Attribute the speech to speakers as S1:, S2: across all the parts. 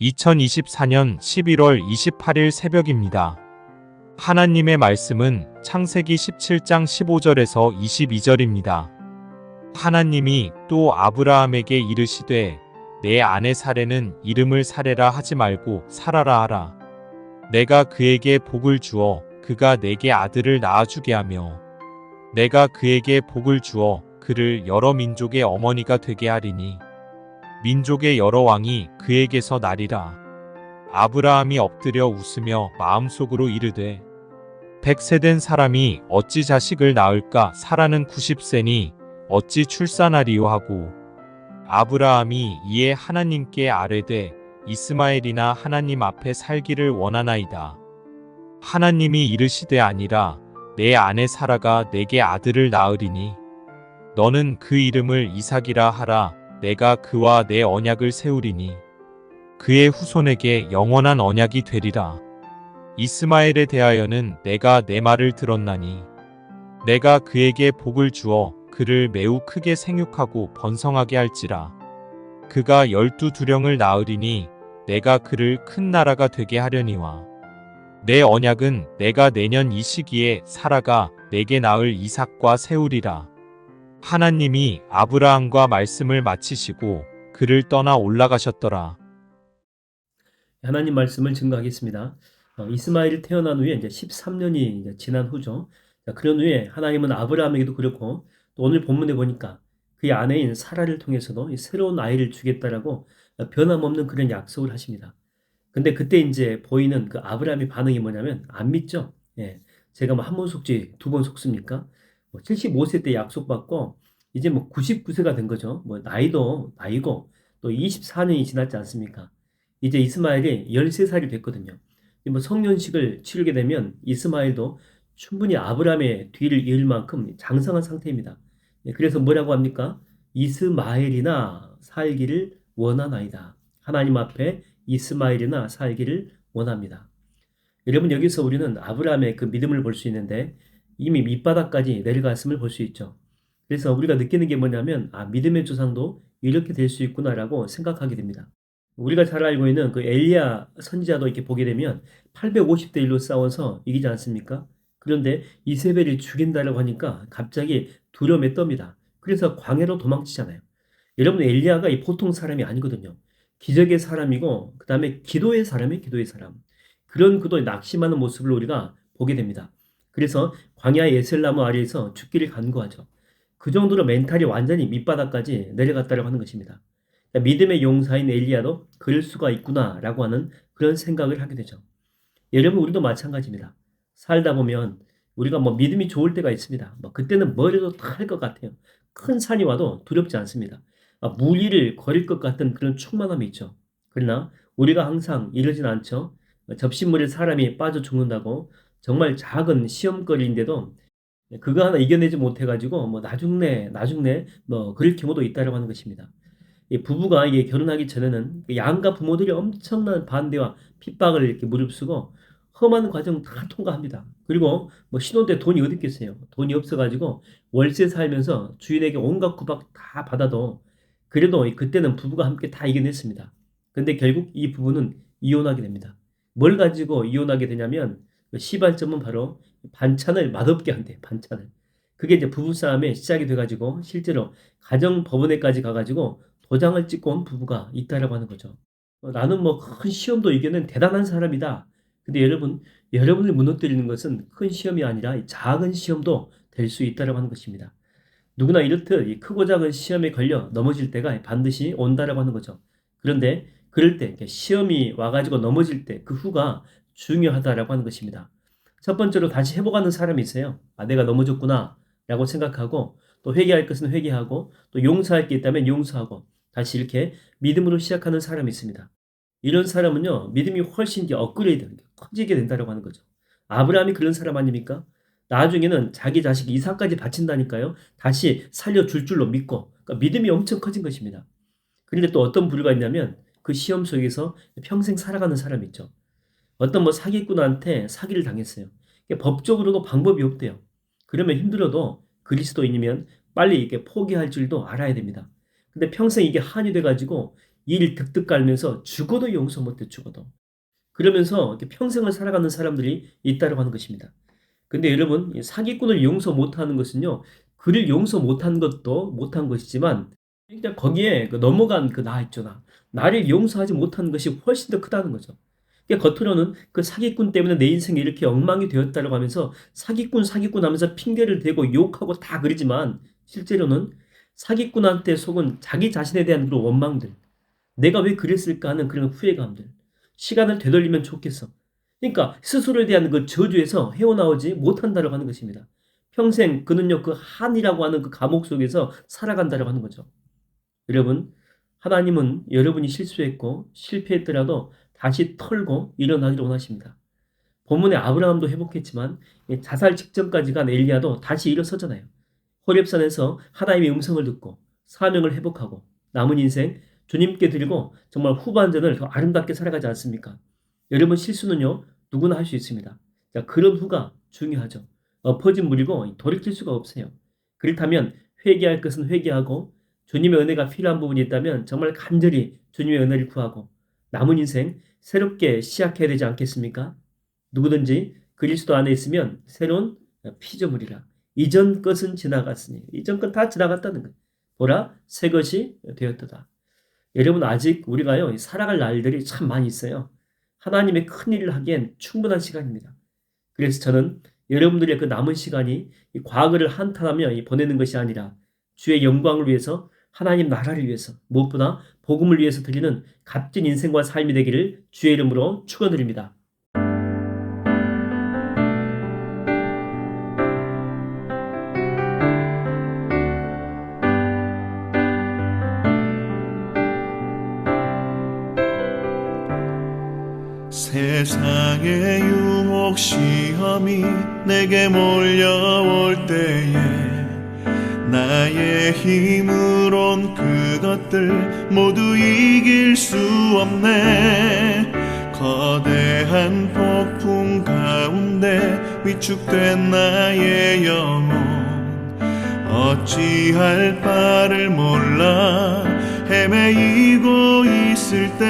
S1: 2024년 11월 28일 새벽입니다. 하나님의 말씀은 창세기 17장 15절에서 22절입니다. 하나님이 또 아브라함에게 이르시되 내 아내 사레는 이름을 사레라 하지 말고 사라라 하라. 내가 그에게 복을 주어 그가 내게 아들을 낳아주게 하며 내가 그에게 복을 주어 그를 여러 민족의 어머니가 되게 하리니 민족의 여러 왕이 그에게서 나리라. 아브라함이 엎드려 웃으며 마음속으로 이르되 100세 된 사람이 어찌 자식을 낳을까? 사라는 90세니 어찌 출산하리요 하고 아브라함이 이에 하나님께 아뢰되 이스마엘이나 하나님 앞에 살기를 원하나이다. 하나님이 이르시되 아니라 내 아내 사라가 내게 아들을 낳으리니 너는 그 이름을 이삭이라 하라. 내가 그와 내 언약을 세우리니 그의 후손에게 영원한 언약이 되리라. 이스마엘에 대하여는 내가 내 말을 들었나니 내가 그에게 복을 주어 그를 매우 크게 생육하고 번성하게 할지라. 그가 12두령을 낳으리니 내가 그를 큰 나라가 되게 하려니와 내 언약은 내가 내년 이 시기에 사라가 내게 낳을 이삭과 세우리라. 하나님이 아브라함과 말씀을 마치시고 그를 떠나 올라가셨더라.
S2: 하나님 말씀을 증거하겠습니다. 이스마엘이 태어난 후에 이제 13년이 이제 지난 후죠. 그런 후에 하나님은 아브라함에게도 그렇고 또 오늘 본문에 보니까 그의 아내인 사라를 통해서도 새로운 아이를 주겠다라고 변함없는 그런 약속을 하십니다. 근데 그때 이제 보이는 그 아브라함의 반응이 뭐냐면 안 믿죠. 예. 제가 뭐 한 번 속지 두 번 속습니까? 75세 때 약속받고 이제 뭐 99세가 된 거죠. 뭐 나이고 또 24년이 지났지 않습니까? 이제 이스마엘이 13살이 됐거든요. 뭐 성년식을 치르게 되면 이스마엘도 충분히 아브라함의 뒤를 이을 만큼 장성한 상태입니다. 그래서 뭐라고 합니까? 이스마엘이나 살기를 원하나이다. 하나님 앞에 이스마엘이나 살기를 원합니다. 여러분, 여기서 우리는 아브라함의 그 믿음을 볼 수 있는데 이미 밑바닥까지 내려갔음을 볼 수 있죠. 그래서 우리가 느끼는 게 뭐냐면 믿음의 조상도 이렇게 될 수 있구나라고 생각하게 됩니다. 우리가 잘 알고 있는 그 엘리야 선지자도 이렇게 보게 되면 850대 1로 싸워서 이기지 않습니까? 그런데 이세벨이 죽인다라고 하니까 갑자기 두려움에 떱니다. 그래서 광야로 도망치잖아요. 여러분, 엘리야가 이 보통 사람이 아니거든요. 기적의 사람이고 그 다음에 기도의 사람이에요. 기도의 사람. 그런 그도 낙심하는 모습을 우리가 보게 됩니다. 그래서 광야 에셀나무 아래에서 죽기를 간구하죠. 그 정도로 멘탈이 완전히 밑바닥까지 내려갔다고 하는 것입니다. 믿음의 용사인 엘리야도 그럴 수가 있구나라고 하는 그런 생각을 하게 되죠. 여러분, 우리도 마찬가지입니다. 살다 보면 우리가 뭐 믿음이 좋을 때가 있습니다. 뭐 그때는 뭐래도 다 할 것 같아요. 큰 산이 와도 두렵지 않습니다. 무리를 거릴 것 같은 그런 충만함이 있죠. 그러나 우리가 항상 이러진 않죠. 접시물에 사람이 빠져 죽는다고 정말 작은 시험거리인데도 그거 하나 이겨내지 못해가지고 뭐 나중내 뭐 그럴 경우도 있다고 하는 것입니다. 이 부부가 이게 결혼하기 전에는 양가 부모들이 엄청난 반대와 핍박을 이렇게 무릅쓰고 험한 과정 다 통과합니다. 그리고 뭐 신혼 때 돈이 어디 있겠어요? 돈이 없어가지고 월세 살면서 주인에게 온갖 구박 다 받아도 그래도 그때는 부부가 함께 다 이겨냈습니다. 근데 결국 이 부부는 이혼하게 됩니다. 뭘 가지고 이혼하게 되냐면 그 시발점은 바로 반찬을 맛없게 한대. 반찬을. 그게 이제 부부싸움의 시작이 돼가지고 실제로 가정법원에까지 가가지고 도장을 찍고 온 부부가 있다라고 하는 거죠. 나는 뭐 큰 시험도 이겨낸 대단한 사람이다. 근데 여러분을 무너뜨리는 것은 큰 시험이 아니라 작은 시험도 될 수 있다라고 하는 것입니다. 누구나 이렇듯 이 크고 작은 시험에 걸려 넘어질 때가 반드시 온다라고 하는 거죠. 그런데 그럴 때 시험이 와가지고 넘어질 때 그 후가 중요하다라고 하는 것입니다. 첫 번째로 다시 회복하는 사람이 있어요. 내가 넘어졌구나 라고 생각하고 또 회개할 것은 회개하고 또 용서할 게 있다면 용서하고 다시 이렇게 믿음으로 시작하는 사람이 있습니다. 이런 사람은요, 믿음이 훨씬 이제 업그레이드, 커지게 된다고 하는 거죠. 아브라함이 그런 사람 아닙니까? 나중에는 자기 자식 이삭까지 바친다니까요. 다시 살려줄 줄로 믿고, 그러니까 믿음이 엄청 커진 것입니다. 그런데 또 어떤 부류가 있냐면 그 시험 속에서 평생 살아가는 사람이 있죠. 어떤 뭐 사기꾼한테 사기를 당했어요. 법적으로도 방법이 없대요. 그러면 힘들어도 그리스도인이면 빨리 이렇게 포기할 줄도 알아야 됩니다. 근데 평생 이게 한이 돼가지고 일 득득 깔면서 죽어도 용서 못해, 죽어도. 그러면서 이렇게 평생을 살아가는 사람들이 있다고 하는 것입니다. 근데 여러분, 이 사기꾼을 용서 못하는 것은요, 그를 용서 못한 것도 못한 것이지만, 그냥 거기에 넘어간 그 나 있죠, 나. 나를 용서하지 못하는 것이 훨씬 더 크다는 거죠. 그러니까 겉으로는 그 사기꾼 때문에 내 인생이 이렇게 엉망이 되었다고 하면서 사기꾼 하면서 핑계를 대고 욕하고 다 그러지만, 실제로는 사기꾼한테 속은 자기 자신에 대한 그런 원망들, 내가 왜 그랬을까 하는 그런 후회감들, 시간을 되돌리면 좋겠어. 그러니까 스스로에 대한 그 저주에서 헤어나오지 못한다고 하는 것입니다. 평생 그는요, 그 한이라고 하는 그 감옥 속에서 살아간다고 하는 거죠. 여러분, 하나님은 여러분이 실수했고 실패했더라도 다시 털고 일어나기를 원하십니다. 본문에 아브라함도 회복했지만 자살 직전까지 간 엘리야도 다시 일어서잖아요. 호렙산에서 하나님의 음성을 듣고 사명을 회복하고 남은 인생 주님께 드리고 정말 후반전을 더 아름답게 살아가지 않습니까? 여러분, 실수는요, 누구나 할 수 있습니다. 자, 그런 후가 중요하죠. 엎어진 물이고 돌이킬 수가 없어요. 그렇다면 회개할 것은 회개하고 주님의 은혜가 필요한 부분이 있다면 정말 간절히 주님의 은혜를 구하고 남은 인생 새롭게 시작해야 되지 않겠습니까? 누구든지 그리스도 안에 있으면 새로운 피조물이라. 이전 것은 지나갔으니. 이전 것 다 지나갔다는 거예요. 보라, 새 것이 되었도다. 여러분, 아직 우리가요, 살아갈 날들이 참 많이 있어요. 하나님의 큰 일을 하기엔 충분한 시간입니다. 그래서 저는 여러분들의 그 남은 시간이 이 과거를 한탄하며 보내는 것이 아니라 주의 영광을 위해서, 하나님 나라를 위해서, 무엇보다 복음을 위해서 드리는 값진 인생과 삶이 되기를 주의 이름으로 축원드립니다.
S3: 세상의 유혹 시험이 내게 몰려올 때에 나의 힘으론 그것들 모두 이길 수 없네. 거대한 폭풍 가운데 위축된 나의 영혼 어찌할 바를 몰라 헤매이고 있을 때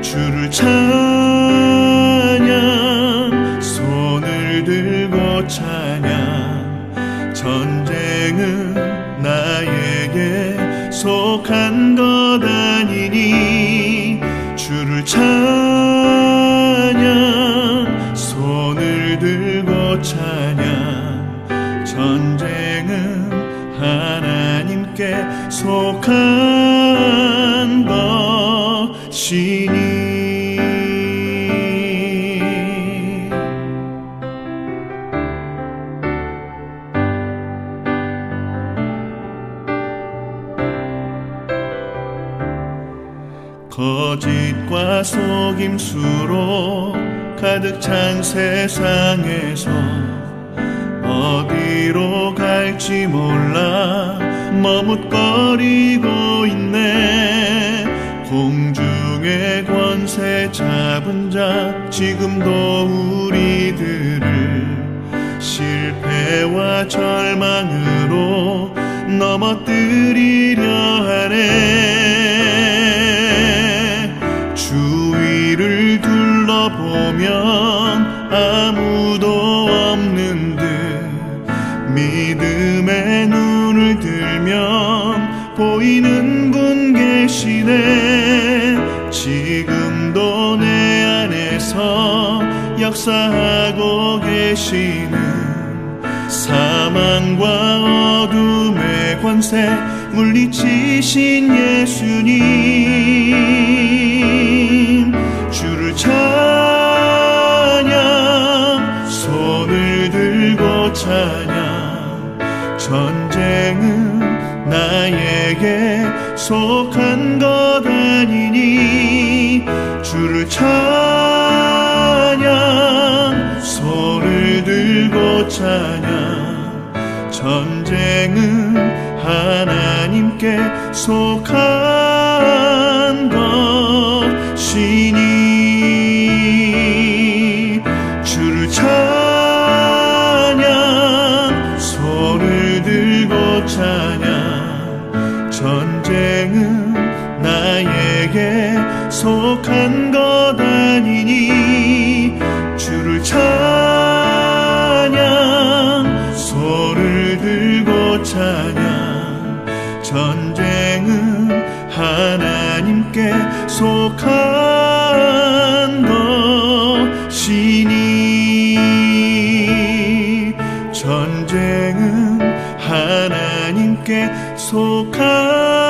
S3: 주를 찬양, 손을 들고 찬양. 전쟁은 나에게 속한 것 아니니 주를 찬양, 손을 들고 찬양. 전쟁은 하나님께 속한 것이니. 거짓과 속임수로 가득 찬 세상에서 어디로 갈지 몰라 머뭇거리고 있네. 공중의 권세 잡은 자 지금도 우리들을 실패와 절망으로 넘어뜨리려 하네. 주위를 둘러보면 아무도 없는 듯 믿음의 눈을 들면 보이는 분 계시네. 지금도 내 안에서 역사하고 계시는 사망과 어둠의 권세 물리치신 예수님. 주를 찬양, 손을 들고 찬양. 전쟁은 나에게 속한 것 아니니 주를 찬양, 손을 들고 찬양. 전쟁은 하나님께 속한 것이니 주를 찬양, 손을 들고 찬양. 전쟁은 자에게 속한 것 아니니 주를 찬양 손을 들고 찬양 전쟁은 하나님께 속한 것이니 전쟁은 하나님께 속한